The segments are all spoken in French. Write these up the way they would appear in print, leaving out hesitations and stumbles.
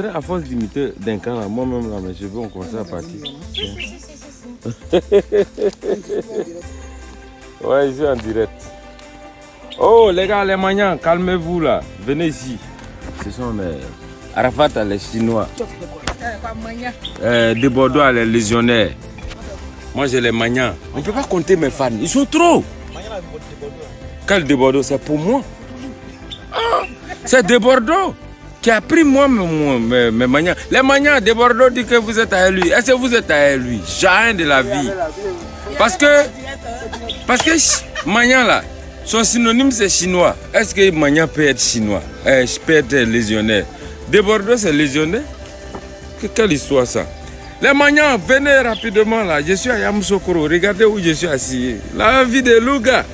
dirait à force d'imiter d'un camp, moi-même, là, mes cheveux ont commencé à partir. Ouais, ici en direct. Oh, les gars, les Magnans, calmez-vous là. Venez ici. Ce sont les Arafat, les Chinois. Des Bordeaux, les légionnaires. Moi, j'ai les Magnans. On ne peut pas compter mes fans. Ils sont trop. Quel de Bordeaux? C'est pour moi. Ah, c'est de Bordeaux qui a pris moi mes Magnans. Les Magnans de Bordeaux disent que vous êtes à lui. Est-ce que vous êtes à lui? Jamais de la vie. Parce que Magnan là, son synonyme c'est chinois. Est-ce que Magnan peut être chinois? Peut être légionnaire. De Bordeaux c'est légionnaire? Quelle histoire ça? Les Magnans, venez rapidement là. Je suis à Yamoussoukro. Regardez où je suis assis. La vie de Louga.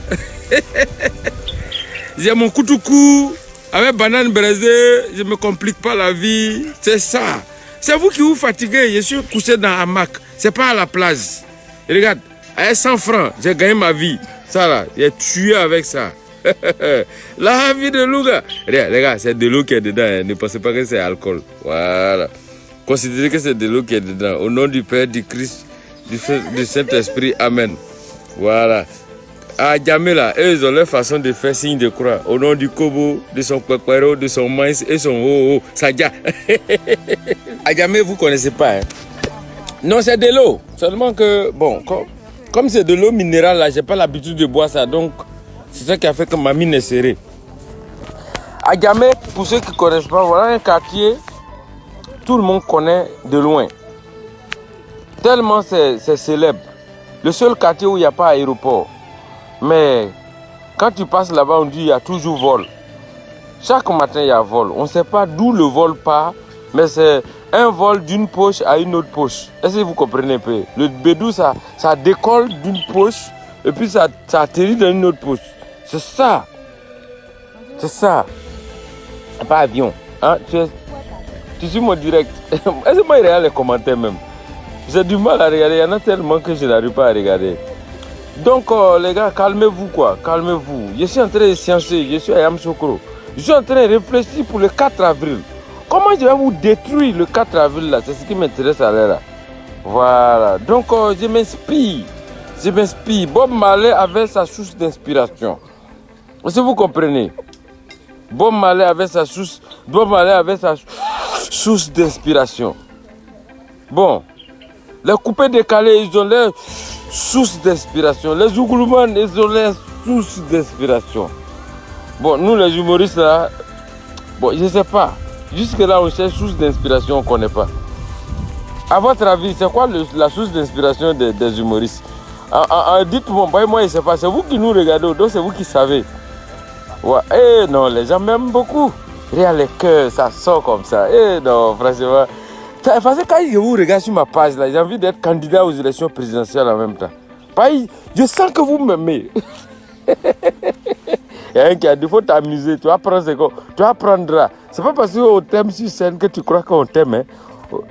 J'ai mon koutoukou avec banane braisée. Je ne me complique pas la vie. C'est ça. C'est vous qui vous fatiguez. Je suis couché dans un hamac. C'est pas à la plage. Regarde, avec 100 francs, j'ai gagné ma vie. Ça là, j'ai tué avec ça. La vie de Louga. Regarde, les gars, c'est de l'eau qui est dedans. Hein. Ne pensez pas que c'est alcool. Voilà. Considérez que c'est de l'eau qui est dedans. Au nom du Père, du Christ, du Saint-Esprit. Amen. Voilà. À Djamé là, eux, ils ont leur façon de faire signe de croix. Au nom du Kobo, de son Kwekero, de son maïs et son ho-ho. Sadja. À Djamé, vous ne connaissez pas. Hein? Non, c'est de l'eau. Seulement que, bon, comme c'est de l'eau minérale là, je n'ai pas l'habitude de boire ça. Donc, c'est ça qui a fait que ma mine est serrée. À Djamé, pour ceux qui ne connaissent pas, voilà un quartier. Tout le monde connaît de loin. Tellement c'est célèbre. Le seul quartier où il n'y a pas d'aéroport. Mais quand tu passes là-bas, on dit qu'il y a toujours vol. Chaque matin, il y a vol. On ne sait pas d'où le vol part, mais c'est un vol d'une poche à une autre poche. Est-ce que vous comprenez un peu? Le bédou, ça décolle d'une poche et puis ça atterrit dans une autre poche. C'est ça. C'est ça. Pas avion. Hein? Tu suis mon direct. Est-ce que moi, il regarde les commentaires même? J'ai du mal à regarder. Il y en a tellement que je n'arrive pas à regarder. Donc, les gars, calmez-vous quoi. Calmez-vous. Je suis en train de sciencer. Je suis à Yamoussoukro. Je suis en train de réfléchir pour le 4 avril. Comment je vais vous détruire le 4 avril là? C'est ce qui m'intéresse à l'heure là. Voilà. Donc, je m'inspire. Je m'inspire. Bob Marley avait sa source d'inspiration. Est-ce que vous comprenez? Bob Marley avait sa source d'inspiration. Bon, les coupés décalés, ils ont leur source d'inspiration. Les Zougoulmans, ils ont leur source d'inspiration. Bon, nous les humoristes là, bon, je ne sais pas. Jusque là, on cherche source d'inspiration, on ne connaît pas. À votre avis, c'est quoi la source d'inspiration des humoristes? Dites-moi, moi je ne sais pas. C'est vous qui nous regardez, donc c'est vous qui savez. Ouais. Eh non, les gens m'aiment beaucoup. Regarde les cœurs, ça sort comme ça. Eh non, franchement. Parce que quand je vous regarde sur ma page, là, j'ai envie d'être candidat aux élections présidentielles en même temps. Je sens que vous m'aimez. Il y a un qui a dit, il faut t'amuser, tu apprendras. C'est pas parce qu'on t'aime sur scène que tu crois qu'on t'aime. Hein.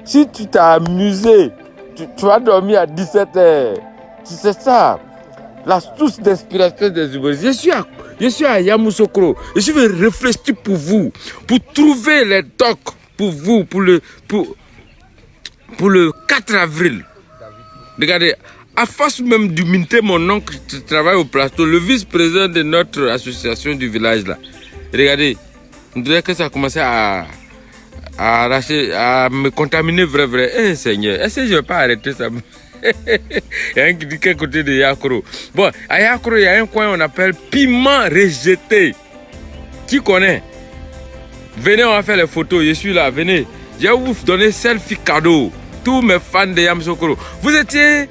Si tu t'es amusé, tu vas dormir à 17h. C'est ça. La source d'inspiration des humoristes. Je suis à Yamoussoukro. Je vais réfléchir pour vous, pour trouver les docs pour vous, pour le 4 avril. Regardez, à force même d'imiter mon oncle qui travaille au plateau, le vice-président de notre association du village là. Regardez, on dirait que ça a commencé à me contaminer vrai. Eh Seigneur, est-ce que je ne vais pas arrêter ça? Il y a un qui dit quel côté de Yakro. Bon, à Yakro, il y a un coin qu'on appelle piment rejeté. Qui connaît? Venez, on va faire les photos. Je suis là, venez. Je vais vous donner selfie cadeau. Tous mes fans de Yamoussoukro. Vous étiez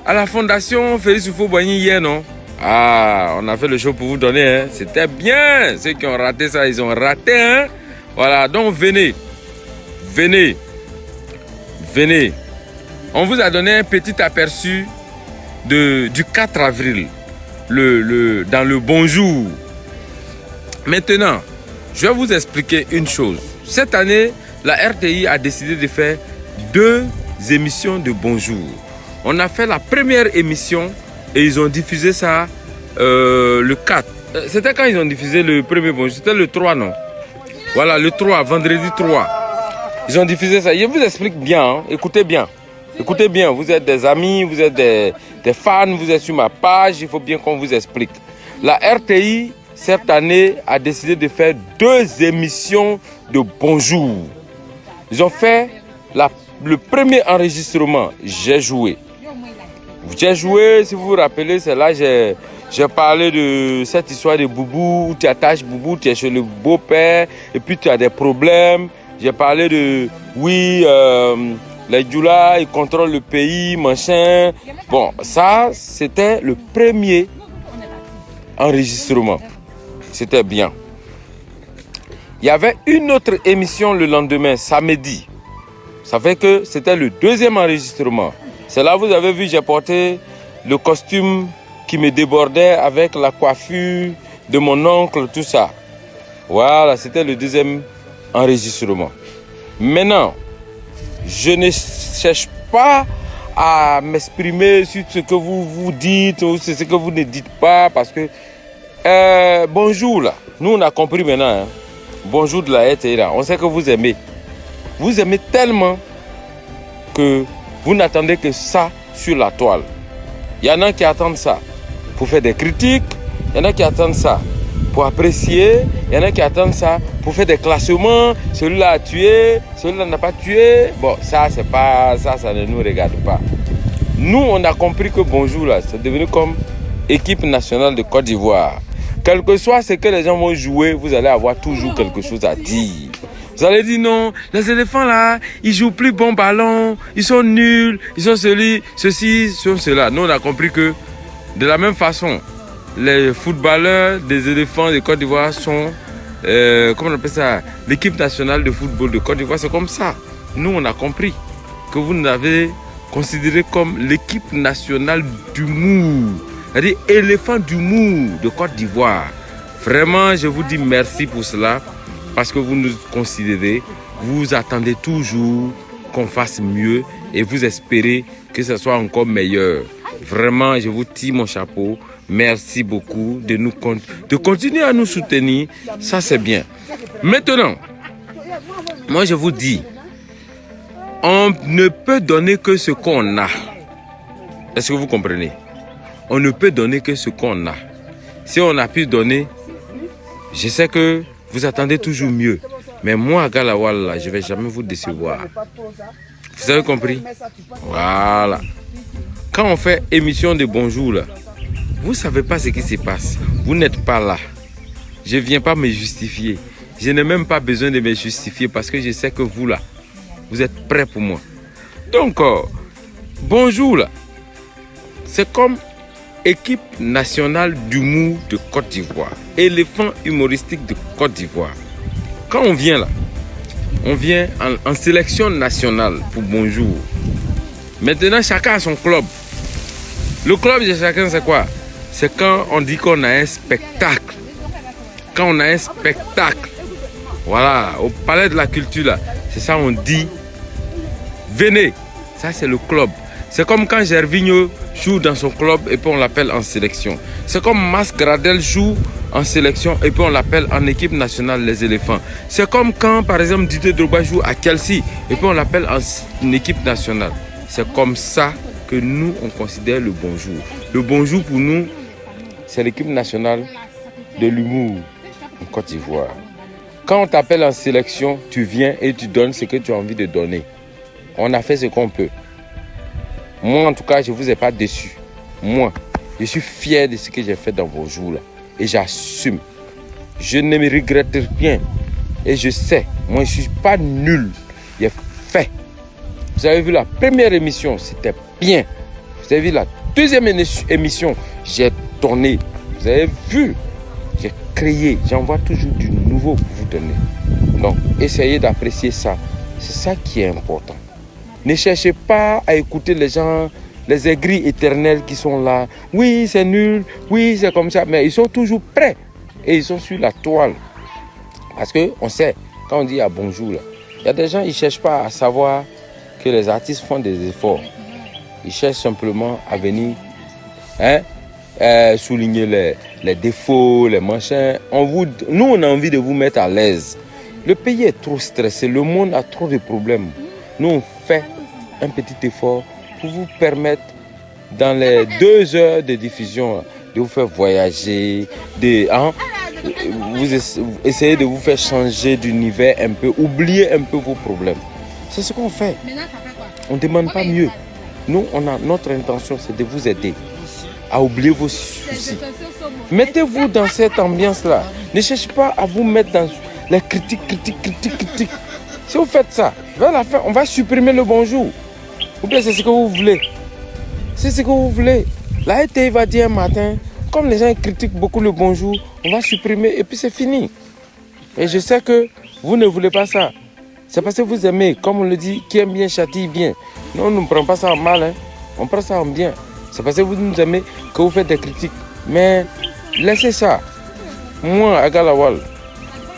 à la fondation Félix Houphouët-Boigny hier, non? Ah, on a fait le show pour vous donner. Hein. C'était bien. Ceux qui ont raté ça, ils ont raté. Hein. Voilà, donc venez. On vous a donné un petit aperçu du 4 avril, dans le bonjour. Maintenant, je vais vous expliquer une chose. Cette année, la RTI a décidé de faire 2 émissions de bonjour. On a fait la première émission et ils ont diffusé ça le 4. C'était quand ils ont diffusé le premier bonjour? C'était le 3, non? Voilà, le 3, vendredi 3. Ils ont diffusé ça. Je vous explique bien, hein. Écoutez bien. Écoutez bien, vous êtes des amis, vous êtes des fans, vous êtes sur ma page, il faut bien qu'on vous explique. La RTI, cette année, a décidé de faire 2 émissions de Bonjour. Ils ont fait le premier enregistrement, j'ai joué. J'ai joué, si vous vous rappelez, c'est là que j'ai parlé de cette histoire de Boubou, où tu attaches Boubou, tu es chez le beau-père, et puis tu as des problèmes. J'ai parlé de, oui, les Djoula, ils contrôlent le pays, machin. Bon, ça, c'était le premier enregistrement. C'était bien. Il y avait une autre émission le lendemain, samedi. Ça fait que c'était le 2e enregistrement. C'est là, vous avez vu, j'ai porté le costume qui me débordait avec la coiffure de mon oncle, tout ça. Voilà, c'était le 2e enregistrement. Maintenant, je ne cherche pas à m'exprimer sur ce que vous dites ou ce que vous ne dites pas parce que bonjour là, nous on a compris maintenant. Hein. Bonjour de la RTI là, on sait que vous aimez. Vous aimez tellement que vous n'attendez que ça sur la toile. Il y en a qui attendent ça pour faire des critiques, il y en a qui attendent ça pour apprécier, il y en a qui attendent ça pour faire des classements, celui-là a tué, celui-là n'a pas tué. Bon, ça c'est pas ça ne nous regarde pas. Nous, on a compris que Bonjour là, c'est devenu comme équipe nationale de Côte d'Ivoire. Quel que soit ce que les gens vont jouer, vous allez avoir toujours quelque chose à dire. Vous allez dire non, les éléphants là, ils jouent plus bon ballon, ils sont nuls, ils sont ceci, sont cela. Nous, on a compris que de la même façon, les footballeurs des éléphants de Côte d'Ivoire sont, comment on appelle ça, l'équipe nationale de football de Côte d'Ivoire, c'est comme ça. Nous, on a compris que vous nous avez considéré comme l'équipe nationale du Mou, c'est-à-dire éléphant du Mou de Côte d'Ivoire. Vraiment, je vous dis merci pour cela. Parce que vous nous considérez, vous attendez toujours qu'on fasse mieux et vous espérez que ce soit encore meilleur. Vraiment, je vous tire mon chapeau. Merci beaucoup de continuer à nous soutenir. Ça, c'est bien. Maintenant, moi, je vous dis, on ne peut donner que ce qu'on a. Est-ce que vous comprenez? On ne peut donner que ce qu'on a. Si on a pu donner, je sais que vous attendez toujours mieux. Mais moi, à Galawal, je ne vais jamais vous décevoir. Vous avez compris? Voilà. Quand on fait émission de Bonjour, là, vous ne savez pas ce qui se passe. Vous n'êtes pas là. Je ne viens pas me justifier. Je n'ai même pas besoin de me justifier parce que je sais que vous, là, vous êtes prêts pour moi. Donc, Bonjour, là, c'est comme équipe nationale d'humour de Côte d'Ivoire. Éléphant humoristique de Côte d'Ivoire. Quand on vient là, on vient en sélection nationale pour Bonjour. Maintenant, chacun a son club. Le club de chacun, c'est quoi? C'est quand on dit qu'on a un spectacle. Quand on a un spectacle. Voilà, au Palais de la Culture, là, c'est ça, on dit, venez. Ça, c'est le club. C'est comme quand Gervinho joue dans son club et puis on l'appelle en sélection. C'est comme Mas Gradel joue en sélection et puis on l'appelle en équipe nationale les éléphants. C'est comme quand par exemple Didier Drogba joue à Chelsea et puis on l'appelle en équipe nationale. C'est comme ça que nous on considère le Bonjour. Le Bonjour pour nous, c'est l'équipe nationale de l'humour en Côte d'Ivoire. Quand on t'appelle en sélection, tu viens et tu donnes ce que tu as envie de donner. On a fait ce qu'on peut. Moi, en tout cas, je ne vous ai pas déçu. Moi, je suis fier de ce que j'ai fait dans vos jours là. Et j'assume. Je ne me regrette rien. Et je sais, moi, je ne suis pas nul. J'ai fait. Vous avez vu la première émission, c'était bien. Vous avez vu la deuxième émission, j'ai tourné. Vous avez vu, j'ai créé. J'envoie toujours du nouveau pour vous donner. Donc, essayez d'apprécier ça. C'est ça qui est important. Ne cherchez pas à écouter les gens, les aigris éternels qui sont là. Oui, c'est nul. Oui, c'est comme ça. Mais ils sont toujours prêts. Et ils sont sur la toile. Parce qu'on sait, quand on dit à Bonjour, il y a des gens, ils ne cherchent pas à savoir que les artistes font des efforts. Ils cherchent simplement à venir souligner les défauts, les machins. Nous, on a envie de vous mettre à l'aise. Le pays est trop stressé, le monde a trop de problèmes. Nous, on fait un petit effort pour vous permettre, dans les 2 heures de diffusion, de vous faire voyager, vous essayez de vous faire changer d'univers un peu, oublier un peu vos problèmes. C'est ce qu'on fait. On ne demande pas mieux. Nous, notre intention, c'est de vous aider à oublier vos soucis. Mettez-vous dans cette ambiance-là. Ne cherchez pas à vous mettre dans les critiques. Si vous faites ça, vers la fin, on va supprimer le bonjour. Ou bien c'est ce que vous voulez. C'est ce que vous voulez. La RTI va dire un matin, comme les gens critiquent beaucoup le bonjour, on va supprimer et puis c'est fini. Et je sais que vous ne voulez pas ça. C'est parce que vous aimez, comme on le dit, qui aime bien châtie bien. Nous, on ne prend pas ça en mal, hein. On prend ça en bien. C'est parce que vous nous aimez que vous faites des critiques. Mais laissez ça. Moi, Agalawal,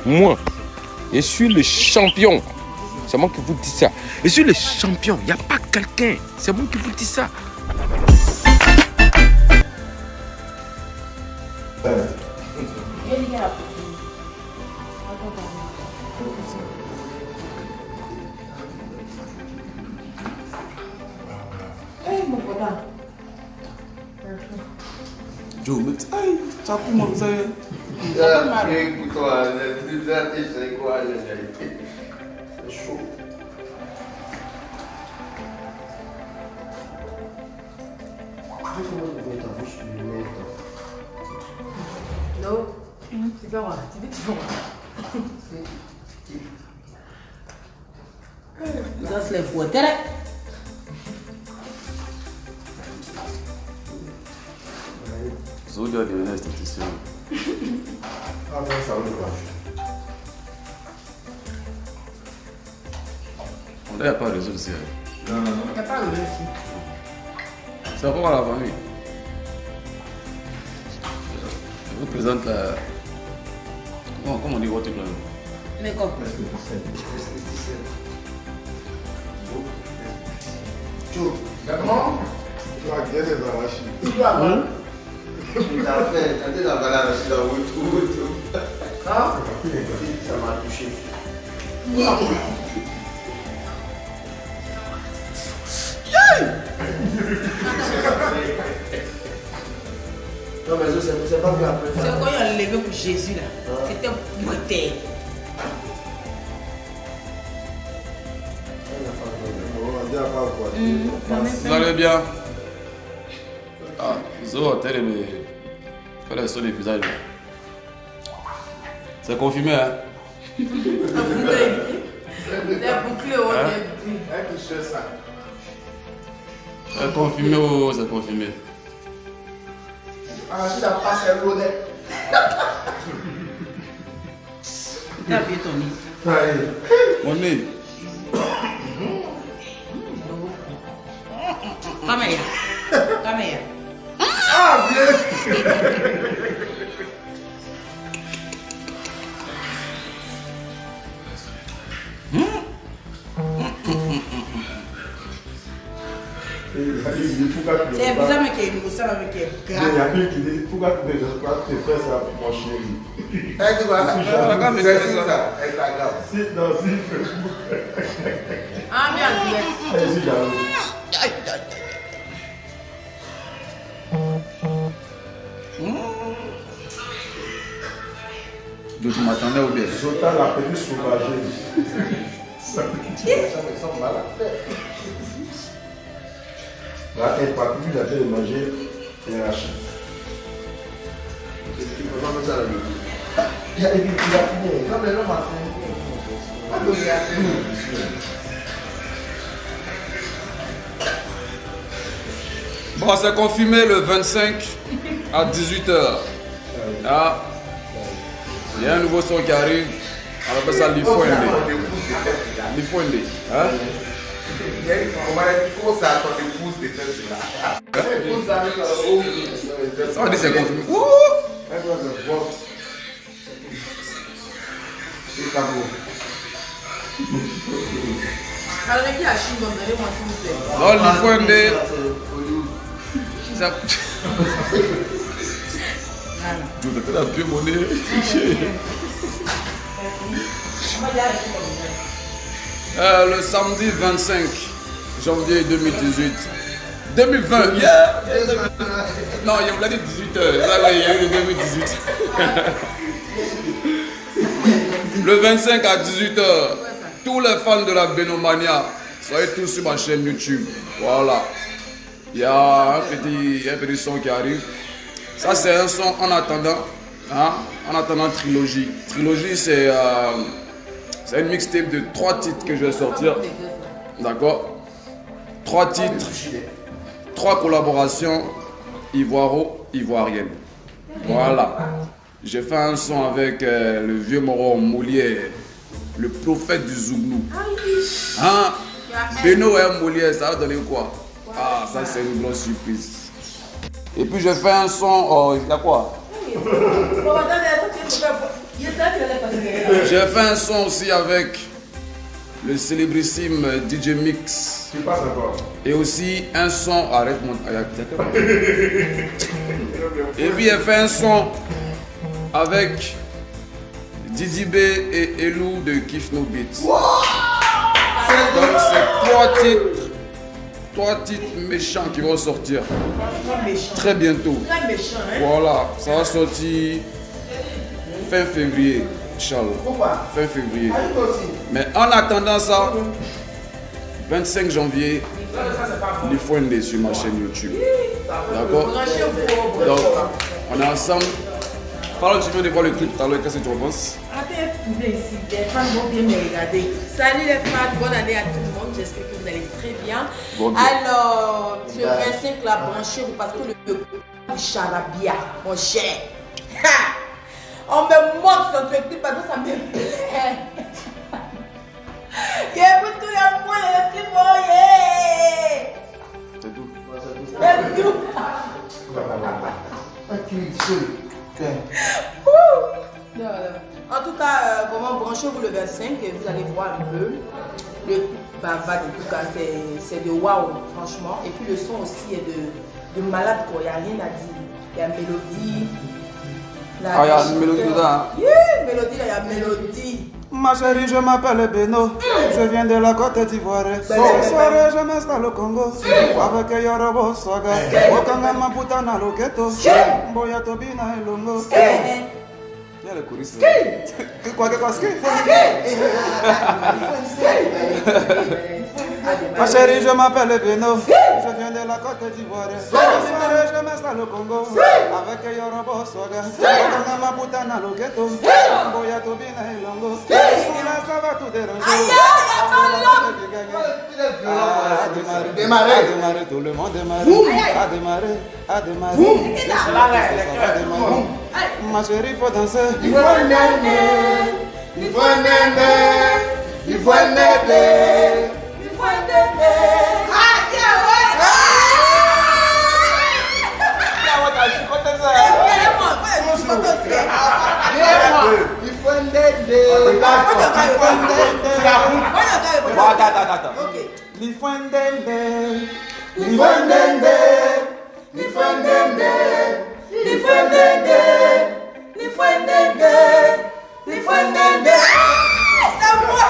moi, je suis le champion. C'est moi qui vous dis ça. Je suis le champion. Il n'y a pas quelqu'un. C'est moi qui vous dis ça. Joe, mais ça commence à... C'est chaud. Non, tu vas voir. Tu dis tu vas voir. Ça se lève pour terre. Zodia devenait esthéticien. Ah ben ça va pas. On n'a pas de réseau ici. Non, non, non. Il n'y a pas de ici. C'est encore à la famille. Je vous présente la... Comment on dit votre plan? Mais comme Joe, d'accord? Tu vas bien les arachides. tu dois avoir. T'as fait, t'as la valeur aussi dans votre Hein? Ça m'a touché. Non mais c'est pas bien après. C'est quand il a levé pour Jésus là. C'était mortel. On dit à pas voir. Vous allez bien? Ah, Zo, t'es aimé. Fais le son des visages. C'est confirmé, hein? C'est bouclé au début. Ça. C'est confirmé, oh, c'est confirmé. Arachide a passé l'eau. Tu as vu ton nez. Mon nez. Caméra. Ah bien. C'est pour ça que il me semble que Il y a plus qui dit pourquoi tu fais ça mon chéri. Tu vois, c'est ça grave. Si dans si Facebook. ah bien. Allez-y j'avoue. Donc tu m'attendais ou bien? Zota la petite sauvagée. Ça me semble malade. Là, elle part plus, la tête de manger et Rachid. Tu peux pas mettre ça dans le dos. Il a fini. Non, mais non, ma Bon, c'est confirmé le 25 à 18h. Ah, il y a un nouveau son qui arrive. On appelle ça l'Ifoende. L'Ifoende. Hein? Comment ça attend des pouces de fesses là? Les pouces avec la haut. Ça on dit c'est confirmé. Ouh! Elle doit le voir. C'est pas beau. Alors qui a Chine, donnez-moi s'il vous plaît. Non, l'Ifoende. Ça... Je vais te faire la pure monnaie. Le samedi 25 janvier 2018. 2020, yeah! Non, il me l'a dit 18h. Il y a eu le 2018. Le 25 à 18h, tous les fans de la Benomania, soyez tous sur ma chaîne YouTube. Voilà. Il y a un petit son qui arrive. Ça, c'est un son en attendant. Hein? En attendant Trilogie. Trilogie, c'est une mixtape de 3 titres que je vais sortir. D'accord? 3 titres, 3 collaborations ivoiro-ivoiriennes. Voilà. J'ai fait un son avec le vieux Moro Molière, le prophète du Zouglou. Hein? Beno et Molière, ça va donner quoi? Ah, ça c'est une grosse surprise. Et puis j'ai fait un son, il y a quoi? J'ai fait un son aussi avec le célébrissime DJ Mix. Tu passes encore. Et aussi un son, arrête mon... Et puis j'ai fait un son avec Didi B et Elou de Kiff No Beats. Donc c'est 3 titres méchants qui vont sortir très bientôt. Très méchant, hein? Voilà, ça va sortir fin février, Inch'Allah. Fin février. Mais en attendant ça, 25 janvier, il faut aller sur ma chaîne YouTube. D'accord? Donc, on est ensemble. Parle, tu viens de voir le clip tout à l'heure, qu'est-ce que tu en penses? Ici, les fans vont bien me regarder. Salut les fans, bonne année à tout le monde. J'espère que vous allez très bien. Bon, alors, ce 25 là, branchez-vous parce que le charabia, mon cher. On me moque sur ce clip parce que ça me plaît. Écoute, il y a moins de clip, c'est tout. c'est tout. Non. En tout cas, vraiment branchez-vous le 25 et vous allez voir un peu le bavard. En tout cas, c'est de waouh, franchement. Et puis le son aussi est de malade, quoi. Il n'y a rien à dire. Il y a mélodie. Ah, il y a une mélodie dedans. Yeah, mélodie, là, il y a mélodie. Ma chérie, je m'appelle Beno, je viens de la Côte d'Ivoire. Ce soir, je m'installe au Congo avec Yorobo Swaga. Okanga Maputa na Loketo, Boya Tobina et Longo. Il y a le choriste. Quoi, Ma chérie, je m'appelle Beno, je viens de la Côte d'Ivoire. Ce soir, je m'installe au Congo avec Yorobo Swaga. Okanga Maputa na Loketo, Boya Tobina et Longo. Ça va tout déranger. À démarrer, tout le monde démarre. À démarrer. Ma chérie, faut danser. Il faut un néné, il faut un néné, il faut un néné. Il faut un dédé. Il faut un dédé. Il faut un dédé. Il faut un dédé. Il faut un dédé. Il faut un dédé. Il faut un dédé. C'est moi.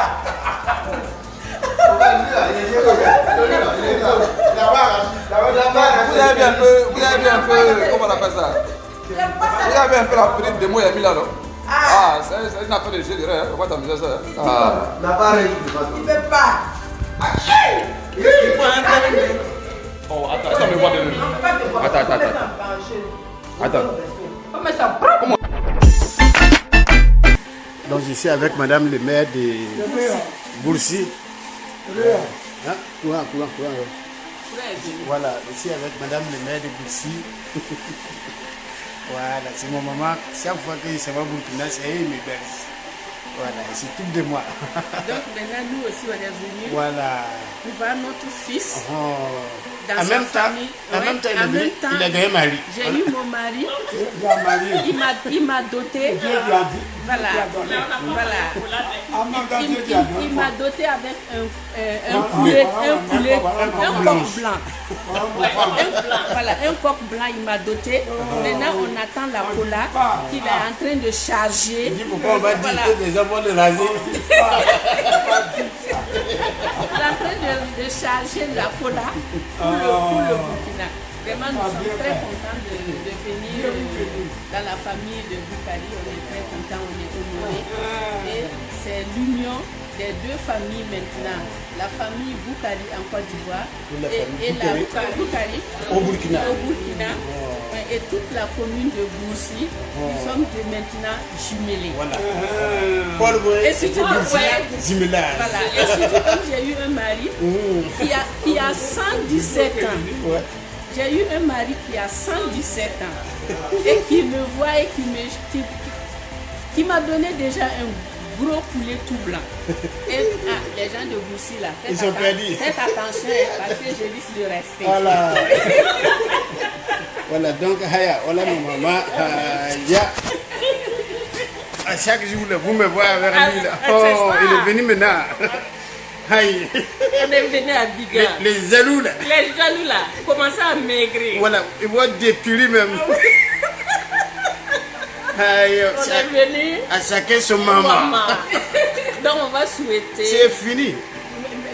Vous avez un peu, comment on appelle ça? Vous avez un peu la prime de moi et Mila, non? Ah, c'est une affaire de jeu, hein? On va t'amuser ça. Ah. Il ne peut pas. Oh, attends, me voir de Attends. Donc je suis avec madame le maire de Boursi. Hein? Courant. Voilà, je suis avec madame le maire de Boursi. Voilà, c'est mon maman. Chaque fois que je vais à Burkina, c'est elle qui me berce. Voilà, c'est tout de moi. Donc maintenant, nous aussi, on est venus. Voilà. Nous voir notre fils. Oh. En même temps, il a gagné mari. J'ai eu mon mari. Il m'a doté. Voilà. Il m'a doté avec un coq blanc. Voilà, un coq blanc, il m'a doté. Maintenant, on attend la cola qu'il est en train de charger. Il dit pourquoi on va dire que les gens vont le raser. On est en train de charger la cola pour le Burkina. Vraiment, nous sommes très contents de venir dans la famille de Boukari. On est très contents, on est honorés. Et c'est l'union des deux familles maintenant. La famille Boukari en Côte d'Ivoire et la Boukari au Burkina. Et toute la commune de Boussi, nous sommes maintenant jumelés. Voilà. Et surtout, voilà. Et surtout comme j'ai eu un mari qui a 117 ans. J'ai eu un mari qui a 117 ans et qui me voit et qui m'a donné déjà un gros poulet tout blanc. Et les gens de Boussi là, faites attention parce que je risque de rester. Voilà. Voilà, donc Haya, voilà mon maman. À chaque jour, vous me voyez avec lui là. Oh, il est venu maintenant. Aïe. On est venu à Biga. Les jaloux là. Les jaloux là, commencent à maigrir. Voilà, ils vont dépiler même. Aïe, on est venu à chacun son maman. Donc on va souhaiter. C'est fini.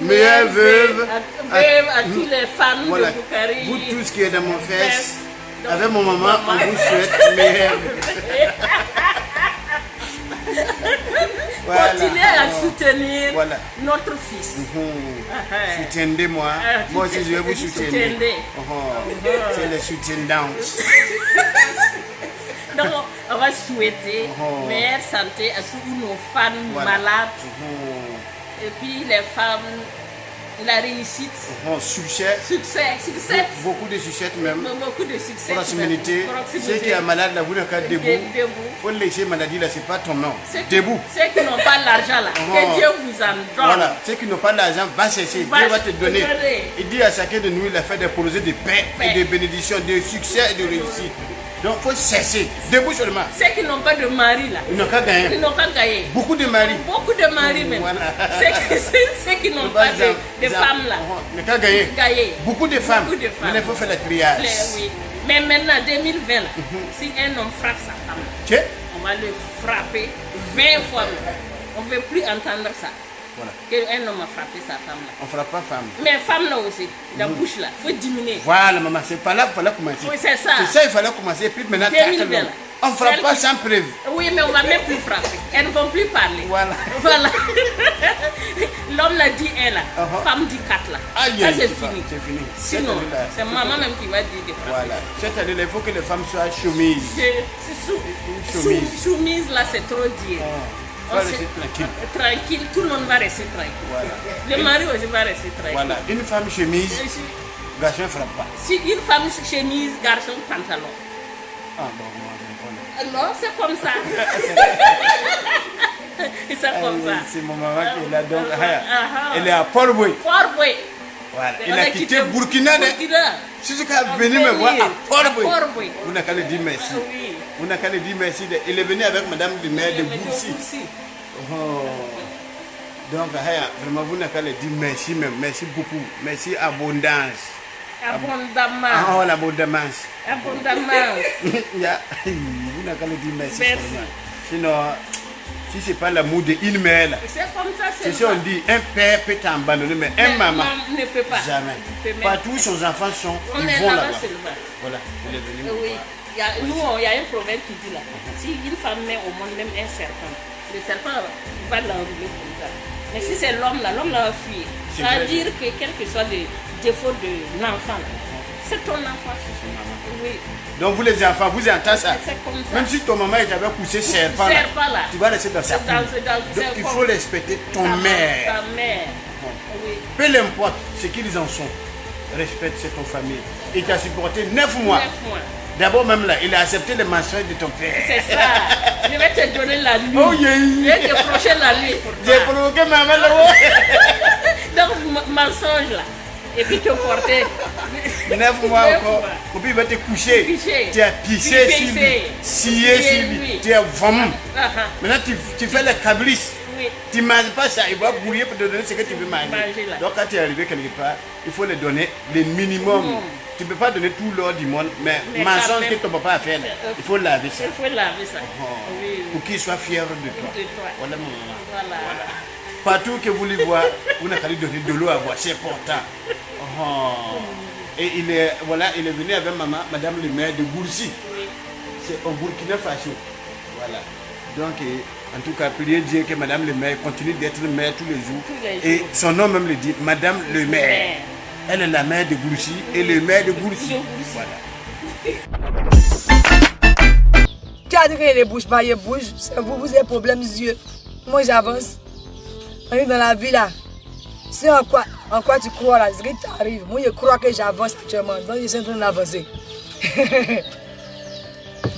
Meilleure veuve à toutes les femmes de Boukari. Vous tous qui êtes dans mon fesse. Avec mon maman, on vous souhaite meilleure veuve. Voilà. Continuez à soutenir notre fils. Soutenez-moi. Moi aussi, je vais vous soutenir. C'est le soutien-danse. Donc, on va souhaiter meilleure santé à tous nos femmes malades. Et puis, les femmes, la réussite. Succès. Beaucoup de succès même. Beaucoup de succès. Proximité. Ceux qui sont malades, là, vous n'êtes pas debout. Il faut laisser maladie là, c'est pas ton nom. Debout. Ceux qui n'ont pas l'argent là, que Dieu vous en donne. Voilà. Ceux qui n'ont pas l'argent, va chercher. Dieu va te donner. Il dit à chacun de nous, il a fait des projets de paix et de bénédiction, de succès et de réussite. Donc il faut cesser. Debout seulement. Ceux qui n'ont pas de mari là. Ils n'ont qu'à gagner. Ils n'ont qu'à gagner. Beaucoup de maris. Beaucoup de maris même. Voilà. Ceux qui n'ont pas de femmes là. Ils n'ont qu'à gagner. Beaucoup de femmes. Maintenant il faut faire la triage. Oui. Mais maintenant 2020 là, si un homme frappe sa femme, on va le frapper 20 fois. On ne veut plus entendre ça. Voilà. Qu'un homme a frappé sa femme là. On ne frappe pas femme. Mais femme là aussi, la bouche là, il faut diminuer. Voilà maman, c'est pas là qu'il fallait commencer. Oui, c'est ça. C'est ça, il fallait commencer. Puis maintenant, on ne frappe pas sans preuve. Oui, mais on ne va même plus frapper. Elles ne vont plus parler. Voilà. L'homme l'a dit elle là. Femme dit 4 là. Ça c'est fini. C'est fini. Sinon, c'est maman même qui va dire de frapper. Voilà. C'est-à-dire il faut que les femmes soient choumises. Choumise là, c'est trop dire. Tranquille, tout le monde va rester tranquille. Voilà. Le mari aussi va rester tranquille. Voilà, une femme chemise, garçon ne frappe pas. Si une femme chemise, garçon pantalon. Ah bon, non, c'est comme ça. C'est comme ça. C'est mon maman qui est là, donc elle est à Port-Bouy. Port-Bouy. Voilà, il a quitté Burkina. Si tu as venu me voir à Port-Bouy, vous n'avez qu'à le dire merci. Vous n'avez qu'à le dire merci. Il est venu avec madame le maire de Boussi. Donc, vraiment, vous n'avez qu'à le dire merci même. Merci beaucoup. Merci abondance. Abondamment. Oh, l'abondance. Abondamment. Vous n'avez qu'à le dire merci. Sinon, si ce n'est pas l'amour d'une mère, c'est comme ça. C'est ça, on dit un père peut t'abandonner, mais un maman ne peut pas. Jamais. Partout, ses enfants sont. On ils est vont là-bas là-bas. seulement. Voilà, il est venu. Oui. Il y a un proverbe qui dit là, si une femme met au monde même un serpent, le serpent va l'enrouler comme ça. Mais si c'est l'homme là va fuir. Ça veut dire que quel que soit le défaut de l'enfant, c'est ton enfant. Oui. Donc vous les enfants, vous entendez ça? C'est comme ça. Même si ton maman avait poussé serpent là, tu vas rester dans sa cour. Donc il faut respecter ton mère. Ta mère. Oui. Peu importe ce qu'ils en sont, respecte cette famille. Il t'a supporté 9 mois. 9 mois. D'abord même là, il a accepté les mensonges de ton père. C'est ça. Je vais te donner la nuit. Oh yeah. Je vais te procher la nuit pour toi. J'ai provoqué maman là. Donc mensonge là. Et puis te porter. 9 mois encore. Et puis il va te coucher. Tu as pissé sur lui, scié sur lui. Tu as vomi. Maintenant tu fais la cabrice. Oui. Tu ne manges pas ça, il va bouillir pour te donner ce que tu veux manger. Donc quand tu es arrivé quelque part, il faut le donner le minimum. Tu ne peux pas donner tout l'or du monde, mais mensonge que ton papa a fait, il faut laver ça. Il faut laver ça. Oui. Pour qu'il soit fier de toi. Voilà, Voilà. Partout que vous le voyez, vous n'avez pas donné de l'eau à boire, c'est important. Et il est venu avec maman, madame le maire de Boursi. Oui. C'est au Burkina Faso. Voilà. Donc, en tout cas, priez Dieu que madame le maire continue d'être maire tous les jours. Et son nom même le dit, madame le maire. Elle est la mère de Boursi et le maire de Boursi. Voilà. Cadrer les bouches par les bouches, c'est vous avez problème des yeux. Moi j'avance. On est dans la vie là. C'est en quoi tu crois là, ce qui t'arrive. Moi je crois que j'avance actuellement, donc je suis en train d'avancer.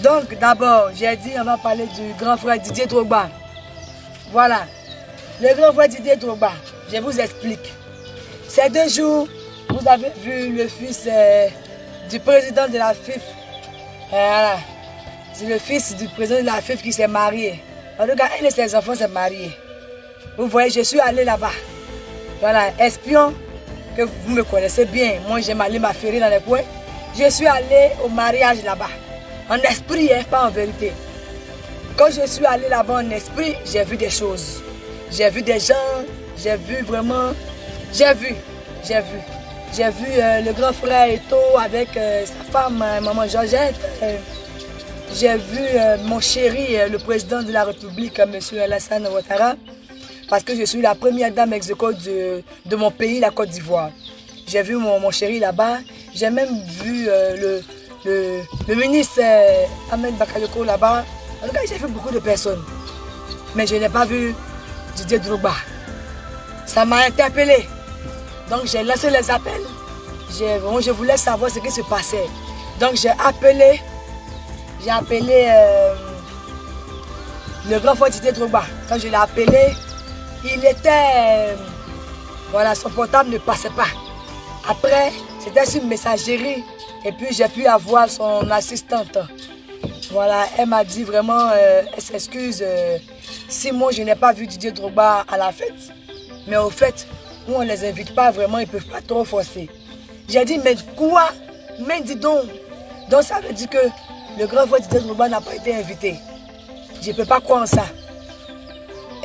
Donc d'abord, j'ai dit on va parler du grand frère Didier Drogba. Voilà. Le grand frère Didier Drogba, je vous explique. Ces 2 jours, vous avez vu le fils du président de la FIF. Voilà. C'est le fils du président de la FIF qui s'est marié. En tout cas, un de ses enfants s'est marié. Vous voyez, je suis allé là-bas. Voilà, espion, que vous me connaissez bien. Moi, j'aime aller m'affairer dans les coins. Je suis allé au mariage là-bas. En esprit, hein, pas en vérité. Quand je suis allé là-bas en esprit, j'ai vu des choses. J'ai vu des gens, j'ai vu vraiment... J'ai vu le grand frère Eto avec sa femme, maman Georgette. J'ai vu mon chéri, le président de la République, M. Alassane Ouattara, parce que je suis la première dame ex-aequo de mon pays, la Côte d'Ivoire. J'ai vu mon chéri là-bas. J'ai même vu le ministre Ahmed Bakayoko là-bas. En tout cas, j'ai vu beaucoup de personnes. Mais je n'ai pas vu Didier Drogba. Ça m'a interpellé. Donc j'ai lancé les appels. Je voulais savoir ce qui se passait. Donc j'ai appelé le grand frère Didier Drogba. Quand je l'ai appelé, il était... voilà, son portable ne passait pas. Après, c'était sur une messagerie. Et puis j'ai pu avoir son assistante. Voilà, elle m'a dit vraiment, elle s'excuse si moi je n'ai pas vu Didier Drogba à la fête. Mais au fait, nous on ne les invite pas vraiment, ils ne peuvent pas trop forcer. J'ai dit, mais quoi? Mais dis donc. Donc ça veut dire que le grand frère Didier Drogba n'a pas été invité. Je ne peux pas croire en ça.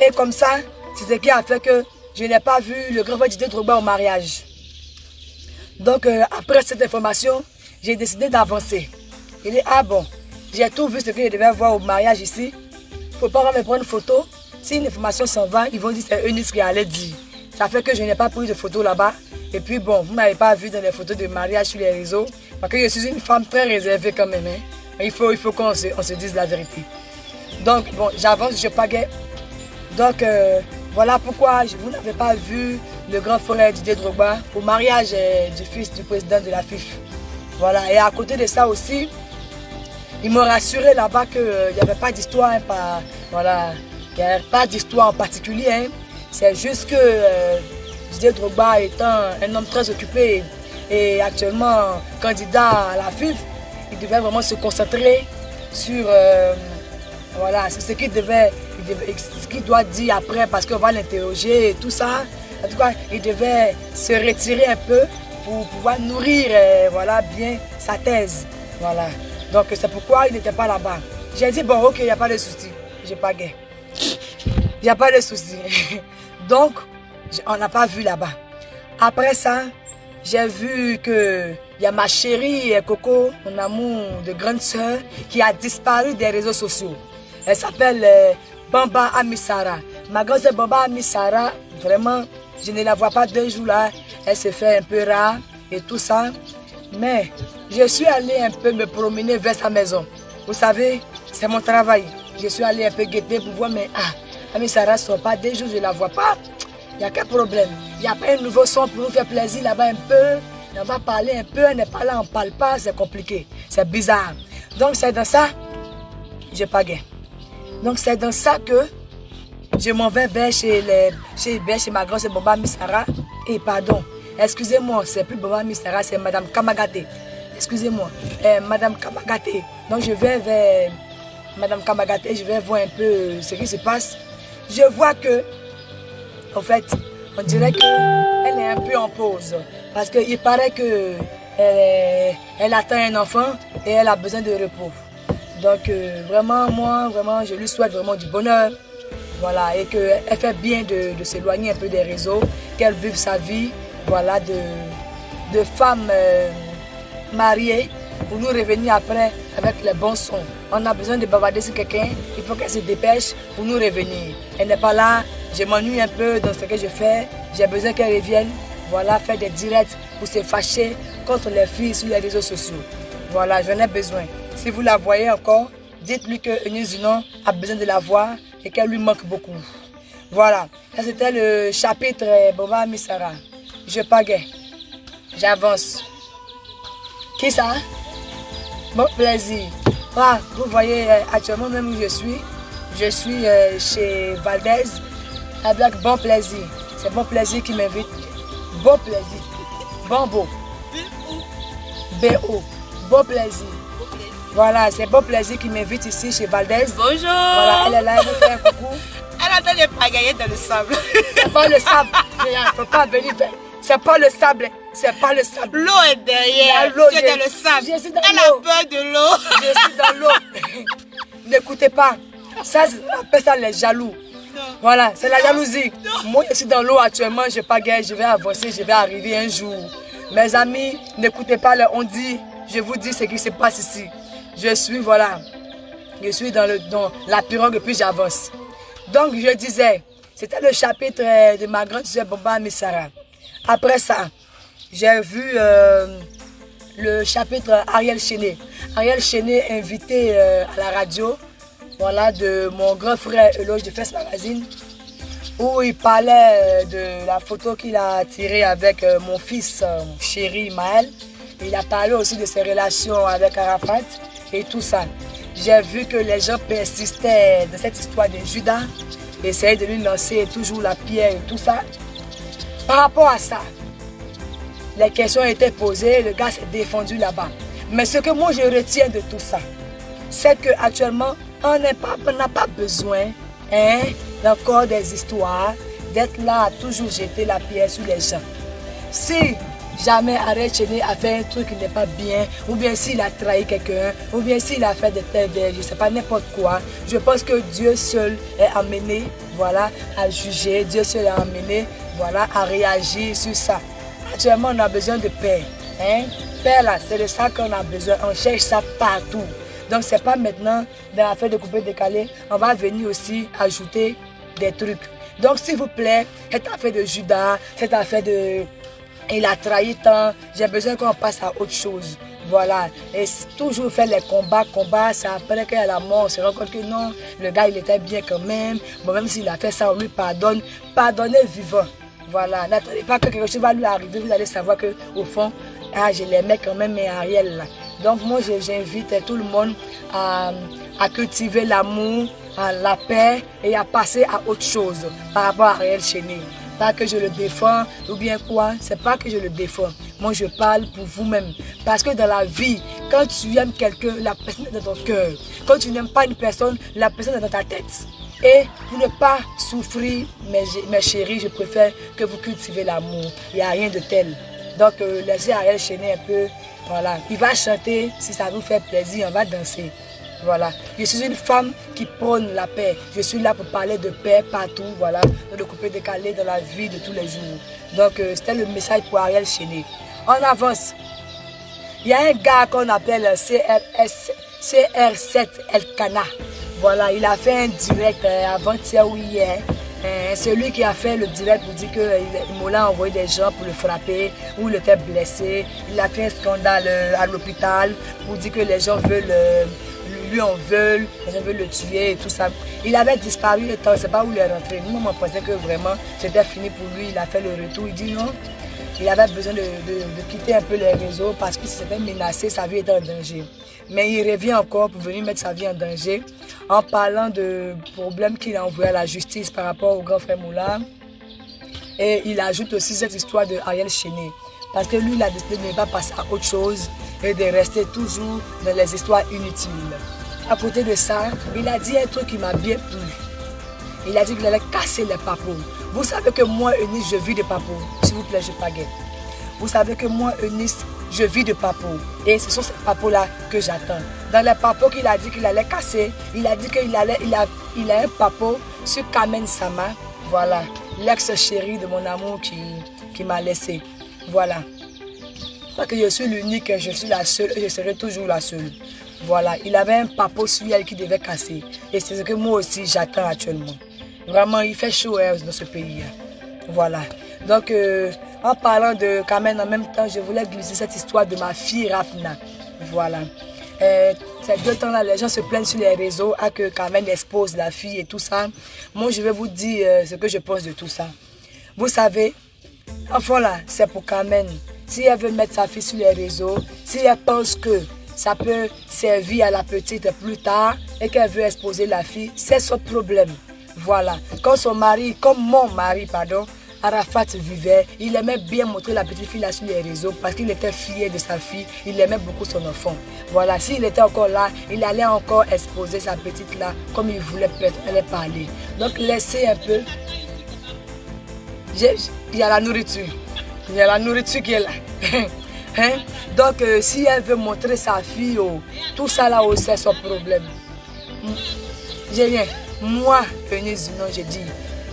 Et comme ça, c'est ce qui a fait que je n'ai pas vu le grand frère Didier Drogba au mariage. Donc après cette information, j'ai décidé d'avancer. Il dit, ah bon, j'ai tout vu ce que je devais voir au mariage ici. Il ne faut pas me prendre une photo. Si une information s'en va, ils vont dire que c'est Eunice qui allait dire. Ça fait que je n'ai pas pris de photos là-bas. Et puis bon, vous ne m'avez pas vu dans les photos de mariage sur les réseaux. Parce que je suis une femme très réservée quand même. Hein. Il faut qu'on se dise la vérité. Donc bon, j'avance, je pagaie. Donc voilà pourquoi vous n'avez pas vu le grand frère Didier Drogba au mariage du fils du président de la FIF. Voilà, et à côté de ça aussi, ils m'ont rassuré là-bas qu'il n'y avait pas d'histoire, hein, voilà, il n'y avait pas d'histoire en particulier. Hein. C'est juste que Didier Drogba étant un homme très occupé et actuellement candidat à la FIF, il devait vraiment se concentrer sur voilà, c'est ce qu'il doit dire après parce qu'on va l'interroger et tout ça. En tout cas, il devait se retirer un peu pour pouvoir nourrir voilà, bien sa thèse. Voilà. Donc c'est pourquoi il n'était pas là-bas. J'ai dit, bon, ok, il n'y a pas de souci. J'ai pas gagné. Il n'y a pas de souci. Donc, on n'a pas vu là-bas. Après ça, j'ai vu qu'il y a ma chérie Coco, mon amour de grande sœur, qui a disparu des réseaux sociaux. Elle s'appelle Bamba Amisara. Ma grande sœur Bamba Amisara, vraiment, je ne la vois pas 2 jours là. Elle se fait un peu rare et tout ça. Mais je suis allée un peu me promener vers sa maison. Vous savez, c'est mon travail. Je suis allée un peu guetter pour voir, mais Amisara ne sort pas 2 jours, je ne la vois pas. Il n'y a quel problème. Il n'y a pas un nouveau son pour nous faire plaisir là-bas un peu. On va parler un peu, elle n'est pas là, on ne parle pas, c'est compliqué. C'est bizarre. Donc c'est dans ça, je pagaie. Donc c'est dans ça que je m'en vais vers chez ma grosse Bamba Misara. Et pardon, Excusez-moi, c'est plus Baba Mistara, c'est Madame Kamagaté. Excusez-moi, Madame Kamagaté. Donc je vais vers Madame Kamagaté, je vais voir un peu ce qui se passe. Je vois que, en fait, on dirait qu'elle est un peu en pause. Parce qu'il paraît que elle attend un enfant et elle a besoin de repos. Donc vraiment, moi, vraiment, je lui souhaite vraiment du bonheur. Voilà, et qu'elle fait bien de s'éloigner un peu des réseaux, qu'elle vive sa vie, voilà, de femme mariée, pour nous revenir après avec les bons sons. On a besoin de bavarder sur quelqu'un, il faut qu'elle se dépêche pour nous revenir. Elle n'est pas là, je m'ennuie un peu dans ce que je fais, j'ai besoin qu'elle revienne, voilà, faire des directs pour se fâcher contre les filles sur les réseaux sociaux. Voilà, j'en ai besoin. Si vous la voyez encore, dites-lui que Eunice Dunant a besoin de la voir et qu'elle lui manque beaucoup. Voilà, ça c'était le chapitre Baba Mistara. Je pagaie, j'avance. Qui ça? Bon plaisir. Ah, vous voyez actuellement même où je suis chez Valdez avec Bon Plaisir. C'est Bon Plaisir qui m'invite. Bon Plaisir. Bon beau. B.O. Bon Plaisir. Voilà, c'est Bon Plaisir qui m'invite ici chez Valdez. Bonjour. Voilà, elle est là, elle veut faire un coucou. Elle attend de pagailler dans le sable. C'est pas le sable. Il ne faut pas venir faire. C'est pas le sable. C'est pas le sable. L'eau est derrière. L'eau, tu es dans le sable. Je suis dans elle l'eau. a peur de l'eau. Je suis dans l'eau. N'écoutez pas. Ça, on appelle ça les jaloux. Non. Voilà, c'est la jalousie. Non. Moi, je suis dans l'eau actuellement. Je pagaille, je vais avancer, je vais arriver un jour. Mes amis, n'écoutez pas le on dit. Je vous dis ce qui se passe ici. Je suis, voilà. Je suis dans la pirogue et puis j'avance. Donc, je disais, c'était le chapitre de ma grande sœur Baba Mistara. Après ça, j'ai vu le chapitre Ariel Chené. Ariel Chené invité à la radio, voilà, de mon grand frère Eloge de Fest Magazine, où il parlait de la photo qu'il a tirée avec mon fils chéri Maël. Il a parlé aussi de ses relations avec Arafat et tout ça. J'ai vu que les gens persistaient dans cette histoire de Judas, essayaient de lui lancer toujours la pierre et tout ça. Par rapport à ça, les questions étaient posées, le gars s'est défendu là-bas. Mais ce que moi je retiens de tout ça, c'est qu'actuellement, on n'a pas besoin d'encore des histoires, d'être là à toujours jeter la pierre sur les gens. Si jamais Ariel Chené a fait un truc qui n'est pas bien, ou bien s'il a trahi quelqu'un, ou bien s'il a fait de telles, je ne sais pas, n'importe quoi, je pense que Dieu seul est amené, voilà, à juger, Dieu seul est amené, voilà, à réagir sur ça. Actuellement, on a besoin de paix. Paix là, c'est de ça qu'on a besoin, on cherche ça partout. Donc c'est pas maintenant, dans l'affaire de couper décalé, on va venir aussi ajouter des trucs. Donc s'il vous plaît, cette affaire de Judas, cette affaire de... Il a trahi tant, j'ai besoin qu'on passe à autre chose. Voilà. Et toujours faire les combats, c'est après qu'il y a la mort, on se rend compte que non, le gars il était bien quand même. Bon, même s'il a fait ça, on lui pardonne. Pardonnez vivant. Voilà. N'attendez pas que quelque chose va lui arriver, vous allez savoir qu'au fond, je l'aimais quand même, mais Ariel là. Donc moi j'invite tout le monde à cultiver l'amour, la paix et à passer à autre chose par rapport à Ariel Chené. Pas que je le défends ou bien quoi, c'est pas que je le défends. Moi je parle pour vous-même. Parce que dans la vie, quand tu aimes quelqu'un, la personne est dans ton cœur. Quand tu n'aimes pas une personne, la personne est dans ta tête. Et pour ne pas souffrir, mes chéris, je préfère que vous cultivez l'amour. Il n'y a rien de tel. Donc laissez Ariel Chené un peu. Voilà. Il va chanter, si ça vous fait plaisir, on va danser. Voilà. Je suis une femme qui prône la paix. Je suis là pour parler de paix partout, voilà, de le couper décalé dans la vie de tous les jours. Donc, c'était le message pour Ariel Chené. On avance. Il y a un gars qu'on appelle CR7 Elkana. Voilà, il a fait un direct avant-hier ou hier. Celui qui a fait le direct pour dire que Mola a envoyé des gens pour le frapper ou il était blessé. Il a fait un scandale à l'hôpital pour dire que les gens veulent... lui en veulent, les gens veulent le tuer et tout ça. Il avait disparu le temps, je ne sais pas où il est rentré. Nous, on pensait que vraiment c'était fini pour lui, il a fait le retour. Il dit non, il avait besoin de quitter un peu les réseaux parce que s'il s'était menacé, sa vie était en danger. Mais il revient encore pour venir mettre sa vie en danger en parlant de problèmes qu'il a envoyé à la justice par rapport au grand frère Moula. Et il ajoute aussi cette histoire de Ariel Chéné. Parce que lui, il a décidé de ne pas passer à autre chose et de rester toujours dans les histoires inutiles. À côté de ça, il a dit un truc qui m'a bien plu. Il a dit qu'il allait casser les papos. Vous savez que moi, Eunice, je vis de papos. S'il vous plaît, je paguette. Vous savez que moi, Eunice, je vis de papos. Et ce sont ces papos-là que j'attends. Dans les papos qu'il a dit qu'il allait casser, il a dit qu'il a un papo sur Kamen Sama. Voilà, l'ex-chérie de mon amour qui m'a laissé. Voilà. Parce que je suis l'unique, je suis la seule et je serai toujours la seule. Voilà, il avait un papo sur elle qui devait casser. Et c'est ce que moi aussi j'attends actuellement. Vraiment, il fait chaud dans ce pays. Voilà. Donc, en parlant de Kamen, en même temps, je voulais glisser cette histoire de ma fille Rafna. Voilà. Ces 2 temps-là, les gens se plaignent sur les réseaux à que Kamen expose la fille et tout ça. Moi, je vais vous dire ce que je pense de tout ça. Vous savez, enfin là, c'est pour Kamen. Si elle veut mettre sa fille sur les réseaux, si elle pense que ça peut servir à la petite plus tard et qu'elle veut exposer la fille, c'est son problème. Voilà. Comme mon mari, Arafat vivait, il aimait bien montrer la petite fille là sur les réseaux parce qu'il était fier de sa fille, il aimait beaucoup son enfant. Voilà, s'il était encore là, il allait encore exposer sa petite là comme il voulait parler. Donc laissez un peu. Il y a la nourriture. Il y a la nourriture qui est là. Hein? Donc si elle veut montrer sa fille, tout ça là aussi c'est son problème. J'ai rien. Moi, Eunice, non, j'ai dit.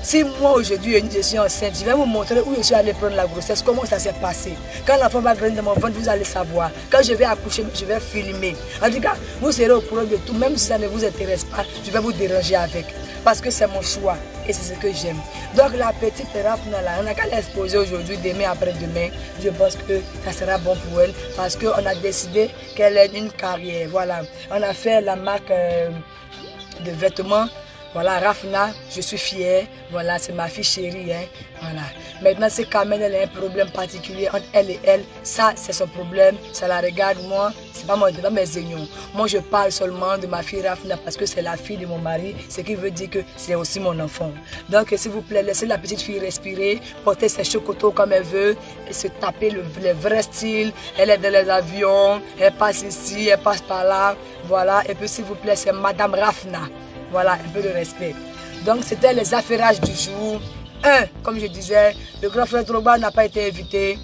Si moi aujourd'hui je suis enceinte, je vais vous montrer où je suis allée prendre la grossesse, comment ça s'est passé. Quand l'enfant va grandir dans mon ventre, vous allez savoir. Quand je vais accoucher, je vais filmer. En tout cas, vous serez au courant de tout, même si ça ne vous intéresse pas, je vais vous déranger avec. Parce que c'est mon choix et c'est ce que j'aime. Donc la petite Rafna là, on n'a qu'à l'exposer aujourd'hui, demain, après-demain. Je pense que ça sera bon pour elle parce qu'on a décidé qu'elle ait une carrière. Voilà, on a fait la marque de vêtements. Voilà, Rafna, je suis fière. Voilà, c'est ma fille chérie. Hein. Voilà. Maintenant, c'est Kamen, elle a un problème particulier entre elle et elle. Ça, c'est son problème. Ça la regarde, moi. C'est pas mes aignons. Moi, je parle seulement de ma fille Rafna parce que c'est la fille de mon mari. Ce qui veut dire que c'est aussi mon enfant. Donc, s'il vous plaît, laissez la petite fille respirer, porter ses chocotos comme elle veut et se taper le vrai style. Elle est dans les avions, elle passe ici, elle passe par là. Voilà. Et puis, s'il vous plaît, c'est Madame Rafna. Voilà, un peu de respect. Donc, c'était les affairages du jour. Comme je disais, le grand frère Drogba n'a pas été invité.